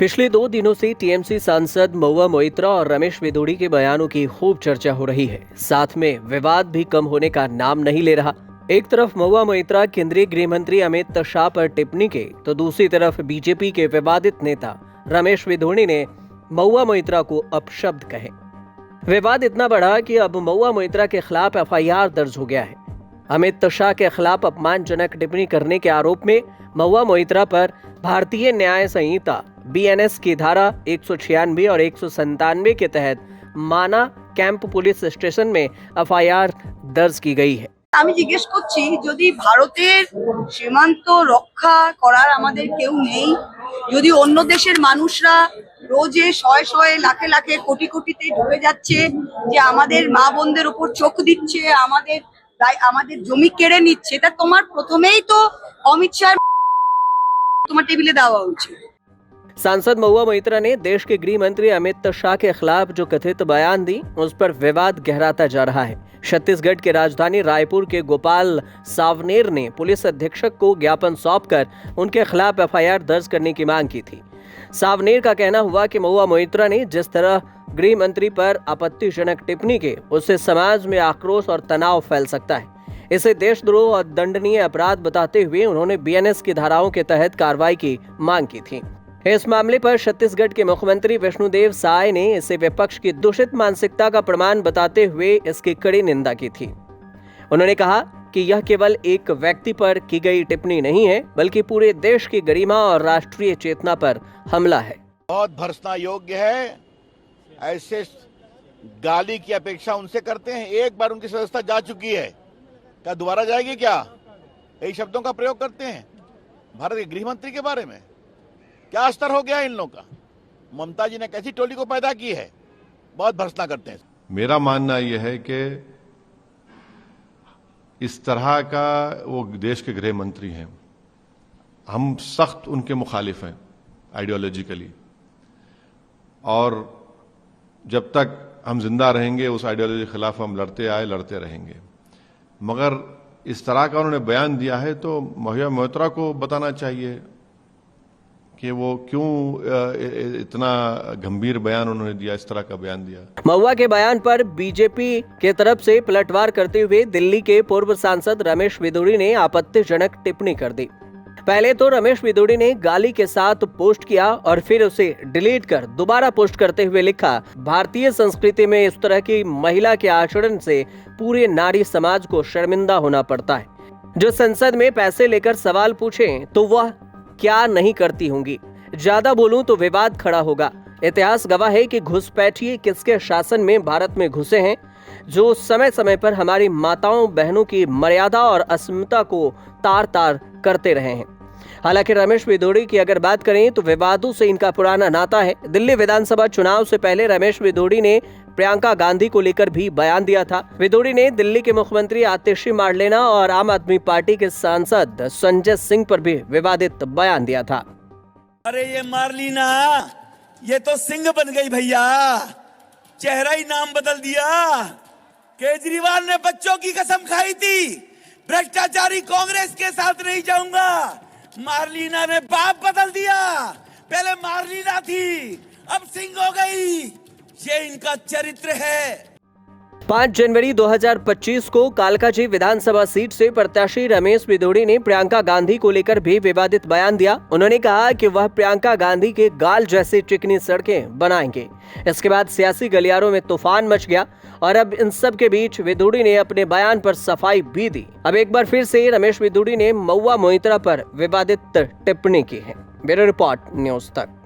पिछले 2 दिनों से टीएमसी सांसद महुआ मोइत्रा और रमेश विदुड़ी के बयानों की खूब चर्चा हो रही है। साथ में विवाद भी कम होने का नाम नहीं ले रहा। एक तरफ महुआ मोइत्रा केंद्रीय गृह मंत्री अमित शाह पर टिप्पणी के, तो दूसरी तरफ बीजेपी के विवादित नेता रमेश विदुड़ी ने महुआ मोइत्रा को अपशब्द कहे। विवाद इतना बढ़ा कि अब महुआ मोइत्रा के खिलाफ एफआईआर दर्ज हो गया है। अमित शाह के खिलाफ अपमानजनक टिप्पणी करने के आरोप में महुआ मोइत्रा पर भारतीय न्याय संहिता बीएनएस की धारा 196 और 197 के तहत माना कैंप पुलिस स्टेशन में एफआईआर दर्ज की गई है। আমি জিজ্ঞেস করছি, যদি ভারতের সীমান্ত রক্ষা করার আমাদের কেউ নেই, যদি অন্য দেশের মানুষরা রোজে শয়ে শয়ে লাখে লাখে কোটি কোটিতে ঢুকে যাচ্ছে, যে আমাদের মা বোনদের উপর চোখ দিচ্ছে, আমাদের জমি কেড়ে নিচ্ছে, তা তোমার প্রথমেই তো অমিত শাহ তোমার টেবিলে দেওয়া উচিত। सांसद महुआ मोइत्रा ने देश के गृह मंत्री अमित शाह के खिलाफ जो कथित बयान दी, उस पर विवाद गहराता जा रहा है। छत्तीसगढ़ की राजधानी रायपुर के गोपाल सावनेर ने पुलिस अधीक्षक को ज्ञापन सौंपकर उनके खिलाफ एफआईआर दर्ज करने की मांग की थी। सावनेर का कहना हुआ कि महुआ मोइत्रा ने जिस तरह गृह मंत्री पर आपत्तिजनक टिप्पणी की, उससे समाज में आक्रोश और तनाव फैल सकता है। इसे देशद्रोह और दंडनीय अपराध बताते हुए उन्होंने बीएनएस की धाराओं के तहत कार्रवाई की मांग की थी। इस मामले पर छत्तीसगढ़ के मुख्यमंत्री विष्णुदेव साय ने इसे विपक्ष की दूषित मानसिकता का प्रमाण बताते हुए इसकी कड़ी निंदा की थी। उन्होंने कहा कि यह केवल एक व्यक्ति पर की गई टिप्पणी नहीं है, बल्कि पूरे देश की गरिमा और राष्ट्रीय चेतना पर हमला है। बहुत भर्त्सना योग्य है। ऐसे गाली की अपेक्षा उनसे करते हैं। एक बार उनकी सदस्यता जा चुकी है, क्या दोबारा जाएगी क्या? यही शब्दों का प्रयोग करते हैं भारत के गृह मंत्री के बारे में। क्या स्तर हो गया इन लोगों का? ममता जी ने कैसी टोली को पैदा की है, बहुत भर्त्सना करते हैं। मेरा मानना यह है कि इस तरह का वो देश के गृह मंत्री हैं, हम सख्त उनके मुखालिफ हैं आइडियोलॉजिकली, और जब तक हम जिंदा रहेंगे उस आइडियोलॉजी के खिलाफ हम लड़ते आए, लड़ते रहेंगे। मगर इस तरह का उन्होंने बयान दिया है तो महुआ मोइत्रा को बताना चाहिए कि वो क्यों इतना गंभीर बयान उन्होंने दिया, इस तरह का बयान दिया। महुआ के बयान पर बीजेपी के तरफ से पलटवार करते हुए दिल्ली के पूर्व सांसद रमेश विदुड़ी ने आपत्तिजनक टिप्पणी कर दी। पहले तो रमेश विदुड़ी ने गाली के साथ पोस्ट किया और फिर उसे डिलीट कर दोबारा पोस्ट करते हुए लिखा, भारतीय संस्कृति में इस तरह की महिला के आचरण से पूरे नारी समाज को शर्मिंदा होना पड़ता है। जो संसद में पैसे लेकर सवाल पूछे तो वह क्या नहीं करती होंगी। ज्यादा बोलूं तो विवाद खड़ा होगा। इतिहास गवाह है कि घुसपैठिए किसके शासन में भारत में घुसे हैं, जो समय समय पर हमारी माताओं बहनों की मर्यादा और अस्मिता को तार तार करते रहे हैं। हालांकि रमेश विदुड़ी की अगर बात करें तो विवादों से इनका पुराना नाता है। दिल्ली विधानसभा चुनाव से पहले रमेश विदुड़ी ने प्रियंका गांधी को लेकर भी बयान दिया था। विदुड़ी ने दिल्ली के मुख्यमंत्री आतिशी मार्लेना और आम आदमी पार्टी के सांसद संजय सिंह पर भी विवादित बयान दिया था। अरे ये मार्लिना, ये तो सिंह बन गई भैया, चेहरा ही नाम बदल दिया। केजरीवाल ने बच्चों की कसम खाई थी, भ्रष्टाचारी कांग्रेस के साथ नहीं जाऊंगा। मार्लिना ने बाप बदल दिया, पहले मार्लिना थी, अब सिंह हो गई। ये इनका चरित्र है। 5 जनवरी 2025 को कालकाजी विधानसभा सीट से प्रत्याशी रमेश विदुड़ी ने प्रियंका गांधी को लेकर भी विवादित बयान दिया। उन्होंने कहा कि वह प्रियंका गांधी के गाल जैसे चिकनी सड़कें बनाएंगे। इसके बाद सियासी गलियारों में तूफान मच गया और अब इन सब के बीच विदुड़ी ने अपने बयान पर सफाई भी दी। अब एक बार फिर से रमेश विदुड़ी ने महुआ मोइत्रा पर विवादित टिप्पणी की है। ब्यूरो रिपोर्ट, न्यूज़ तक।